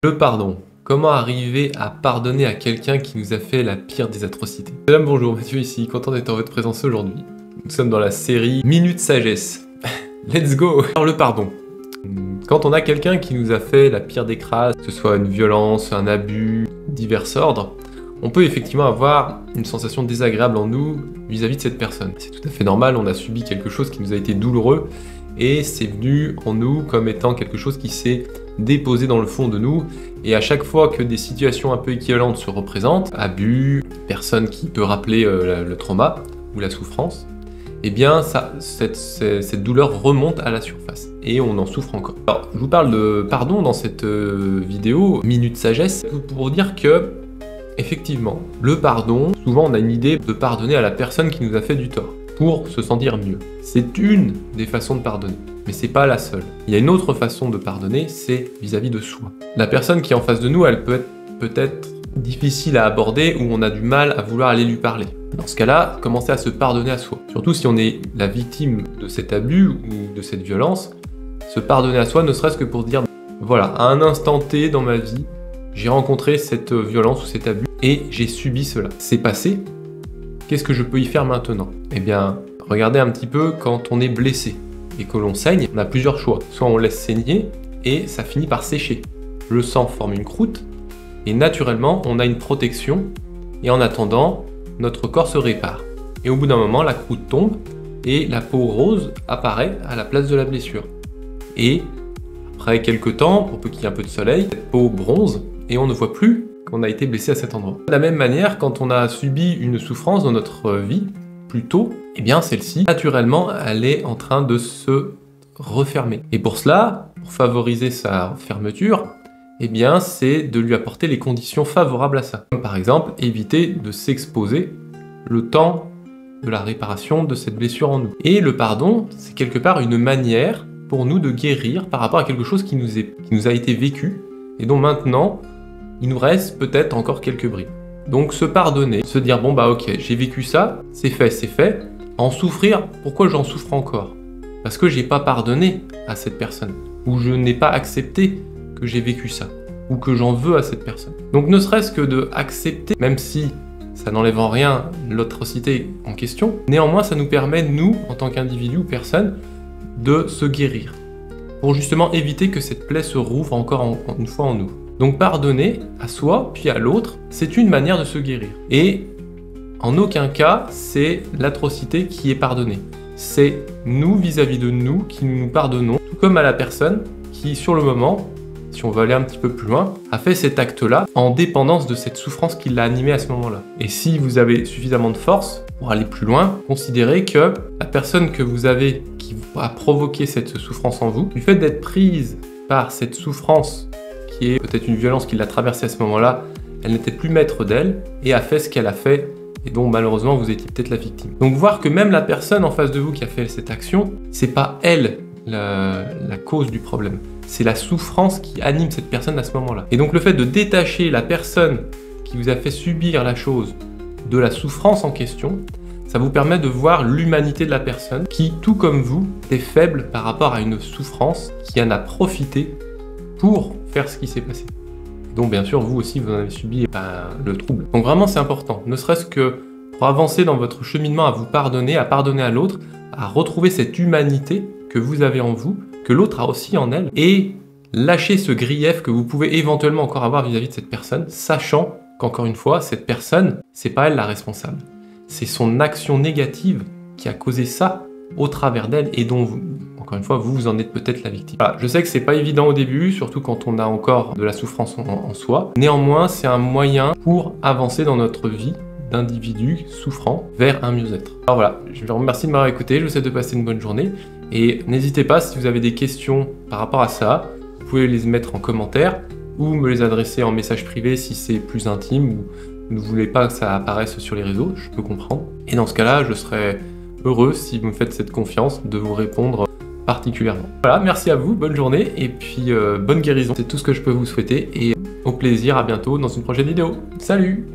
Le pardon. Comment arriver à pardonner à quelqu'un qui nous a fait la pire des atrocités? Madame, bonjour, Mathieu ici, content d'être en votre présence aujourd'hui. Nous sommes dans la série Minute Sagesse. Let's go! Alors le pardon. Quand on a quelqu'un qui nous a fait la pire des crasses, que ce soit une violence, un abus, divers ordres, on peut effectivement avoir une sensation désagréable en nous vis-à-vis de cette personne. C'est tout à fait normal, on a subi quelque chose qui nous a été douloureux et c'est venu en nous comme étant quelque chose qui s'est déposé dans le fond de nous, et à chaque fois que des situations un peu équivalentes se représentent, abus, personne qui peut rappeler le trauma ou la souffrance, eh bien cette douleur remonte à la surface et on en souffre encore. Alors je vous parle de pardon dans cette vidéo Minute Sagesse pour dire que effectivement le pardon, souvent on a une idée de pardonner à la personne qui nous a fait du tort pour se sentir mieux. C'est une des façons de pardonner, mais c'est pas la seule. Il y a une autre façon de pardonner, c'est vis-à-vis de soi. La personne qui est en face de nous, elle peut être peut-être difficile à aborder ou on a du mal à vouloir aller lui parler. Dans ce cas-là, commencez à se pardonner à soi. Surtout si on est la victime de cet abus ou de cette violence, se pardonner à soi ne serait-ce que pour se dire voilà, à un instant T dans ma vie, j'ai rencontré cette violence ou cet abus et j'ai subi cela. C'est passé. Qu'est-ce que je peux y faire maintenant? Eh bien, regardez un petit peu quand on est blessé et que l'on saigne, on a plusieurs choix. Soit on laisse saigner et ça finit par sécher. Le sang forme une croûte et naturellement, on a une protection et en attendant, notre corps se répare. Et au bout d'un moment, la croûte tombe et la peau rose apparaît à la place de la blessure. Et après quelques temps, pour peu qu'il y ait un peu de soleil, cette peau bronze et on ne voit plus qu'on a été blessé à cet endroit. De la même manière, quand on a subi une souffrance dans notre vie, plus tôt, eh bien celle-ci, naturellement, elle est en train de se refermer. Et pour cela, pour favoriser sa fermeture, eh bien c'est de lui apporter les conditions favorables à ça. Comme par exemple, éviter de s'exposer le temps de la réparation de cette blessure en nous. Et le pardon, c'est quelque part une manière pour nous de guérir par rapport à quelque chose qui nous a été vécu et dont maintenant, il nous reste peut-être encore quelques bribes. Donc se pardonner, se dire bon bah ok, j'ai vécu ça, c'est fait. En souffrir, pourquoi j'en souffre encore? Parce que j'ai pas pardonné à cette personne, ou je n'ai pas accepté que j'ai vécu ça, ou que j'en veux à cette personne. Donc ne serait-ce que de accepter, même si ça n'enlève en rien l'atrocité en question, néanmoins ça nous permet, nous, en tant qu'individu ou personne, de se guérir, pour justement éviter que cette plaie se rouvre encore une fois en nous. Donc pardonner à soi, puis à l'autre, c'est une manière de se guérir. Et en aucun cas, c'est l'atrocité qui est pardonnée. C'est nous vis-à-vis de nous qui nous pardonnons, tout comme à la personne qui, sur le moment, si on veut aller un petit peu plus loin, a fait cet acte-là en dépendance de cette souffrance qui l'a animé à ce moment-là. Et si vous avez suffisamment de force pour aller plus loin, considérez que la personne que vous avez qui a provoqué cette souffrance en vous, du fait d'être prise par cette souffrance qui est peut-être une violence qui l'a traversée à ce moment-là, elle n'était plus maître d'elle et a fait ce qu'elle a fait et dont malheureusement vous étiez peut-être la victime. Donc voir que même la personne en face de vous qui a fait cette action, c'est pas elle la cause du problème, c'est la souffrance qui anime cette personne à ce moment-là. Et donc le fait de détacher la personne qui vous a fait subir la chose de la souffrance en question, ça vous permet de voir l'humanité de la personne qui, tout comme vous, est faible par rapport à une souffrance qui en a profité pour faire ce qui s'est passé. Donc bien sûr, vous aussi, vous en avez subi le trouble. Donc vraiment, c'est important, ne serait-ce que pour avancer dans votre cheminement à vous pardonner, à pardonner à l'autre, à retrouver cette humanité que vous avez en vous, que l'autre a aussi en elle, et lâcher ce grief que vous pouvez éventuellement encore avoir vis-à-vis de cette personne, sachant qu'encore une fois, cette personne, c'est pas elle la responsable. C'est son action négative qui a causé ça au travers d'elle et dont vous, encore une fois, vous en êtes peut-être la victime. Voilà, je sais que c'est pas évident au début, surtout quand on a encore de la souffrance en soi. Néanmoins, c'est un moyen pour avancer dans notre vie d'individu souffrant vers un mieux-être. Alors voilà, je vous remercie de m'avoir écouté, je vous souhaite de passer une bonne journée et n'hésitez pas, si vous avez des questions par rapport à ça, vous pouvez les mettre en commentaire ou me les adresser en message privé si c'est plus intime ou vous ne voulez pas que ça apparaisse sur les réseaux, je peux comprendre. Et dans ce cas-là, je serais heureux, si vous me faites cette confiance, de vous répondre particulièrement. Voilà, merci à vous, bonne journée, et puis bonne guérison. C'est tout ce que je peux vous souhaiter, et au plaisir, à bientôt dans une prochaine vidéo. Salut!